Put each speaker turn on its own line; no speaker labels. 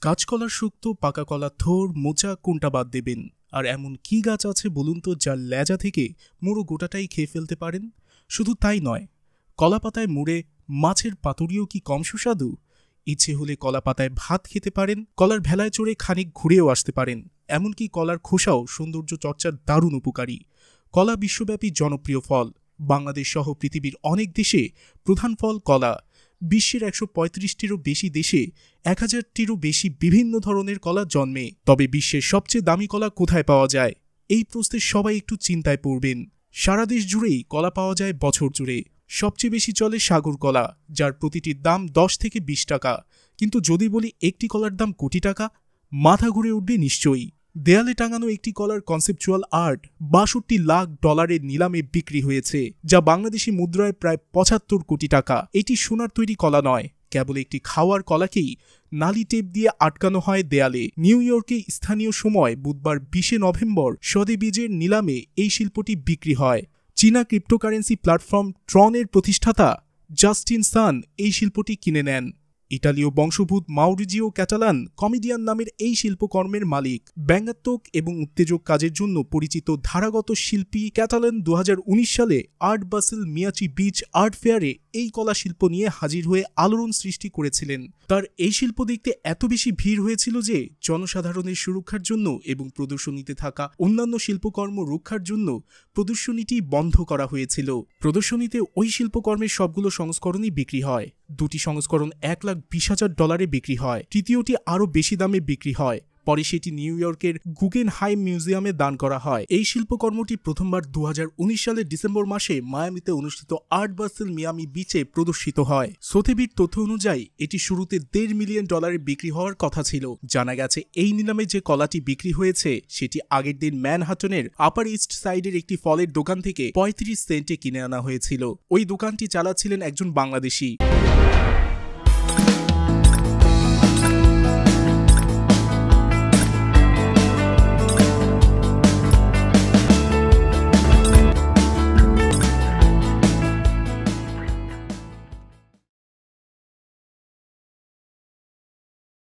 কাঁচকলার শুক্তো, পাকা কলার থোড়, মোচা কোনটা বাদ দেবেন? আর এমন কি গাছ আছে বলুন তো যার লেজা থেকে মুড়ো গোটাটাই খেয়ে ফেলতে পারেন? শুধু তাই নয়, কলা পাতায় মুড়ে মাছের পাতুরিও কি কম সুস্বাদু? ইচ্ছে হলে কলা পাতায় ভাত খেতে পারেন, কলার ভেলায় চড়ে খানিক ঘুরেও আসতে পারেন। এমনকি কলার খোসাও সৌন্দর্য চর্চার দারুণ উপকারী। কলা বিশ্বব্যাপী জনপ্রিয় ফল। বাংলাদেশ সহ পৃথিবীর অনেক দেশে প্রধান ফল কলা। বিশ্বের ১৩৫টিরও বেশি দেশে ১০০০টিরও বেশি বিভিন্ন ধরনের কলা জন্মে। তবে বিশ্বের সবচেয়ে দামি কলা কোথায় পাওয়া যায়? এই প্রশ্নে সবাই একটু চিন্তায় পড়বেন। সারা দেশ জুড়েই কলা পাওয়া যায় বছর জুড়ে। সবচেয়ে বেশি চলে সাগর কলা, যার প্রতিটির দাম ১০ থেকে ২০ টাকা। কিন্তু যদি বলি একটি কলার দাম কোটি টাকা, মাথা ঘুরে উঠবে নিশ্চয়ই। দেয়ালে টাঙানো একটি কলার কনসেপচুয়াল আর্ট $৬২ লাখ নিলামে বিক্রি হয়েছে, যা বাংলাদেশি মুদ্রায় প্রায় ৭৫ কোটি টাকা। এটি সোনার তৈরি কলা নয়, কেবল একটি খাওয়ার কলাকেই নালি টেপ দিয়ে আটকানো হয় দেয়ালে। নিউ ইয়র্কে স্থানীয় সময় বুধবার ২০ নভেম্বর সদেবীজের নিলামে এই শিল্পটি বিক্রি হয়। চীনা ক্রিপ্টোকারেন্সি প্ল্যাটফর্ম ট্রনের প্রতিষ্ঠাতা জাস্টিন সান এই শিল্পটি কিনে নেন। ইটালীয় বংশোদ্ভূত মাউরিজিও ক্যাটালান কমেডিয়ান নামের এই শিল্পকর্মের মালিক। ব্যঙ্গাত্মক এবং উত্তেজক কাজের জন্য পরিচিত ধারাগত শিল্পী ক্যাটালান ২০১৯ সালে আর্ট বাসেল মিয়াচি বিচ আর্ট ফেয়ারে এই কলা শিল্প নিয়ে হাজির হয়ে আলোড়ন সৃষ্টি করেছিলেন। তার এই শিল্প দেখতে এত বেশি ভিড় হয়েছিল যে জনসাধারণের সুরক্ষার জন্য এবং প্রদর্শনীতে থাকা অন্যান্য শিল্পকর্ম রক্ষার জন্য প্রদর্শনীটি বন্ধ করা হয়েছিল। প্রদর্শনীতে ওই শিল্পকর্মের সবগুলো সংস্করণই বিক্রি হয়। দুটি সংস্করণ $১,২০,০০০ বিক্রি হয়, তৃতীয়টি আরও বেশি দামে বিক্রি হয়। পরে সেটি নিউ ইয়র্কের গুগেনহাইম মিউজিয়ামে দান করা হয়। এই শিল্পকর্মটি প্রথমবার ২০১৯ সালের ডিসেম্বর মাসে মায়ামিতে অনুষ্ঠিত আর্ট বাসেল মিয়ামি বিচে প্রদর্শিত হয়। সোথেবির তথ্য অনুযায়ী এটি শুরুতে $১.৫ মিলিয়ন বিক্রি হওয়ার কথা ছিল। জানা গেছে এই নিলামে যে কলাটি বিক্রি হয়েছে সেটি আগের দিন ম্যানহাটনের আপার ইস্ট সাইডের একটি ফলের দোকান থেকে ৩৫ সেন্টে কিনে আনা হয়েছিল। ওই দোকানটি চালাচ্ছিলেন একজন বাংলাদেশি।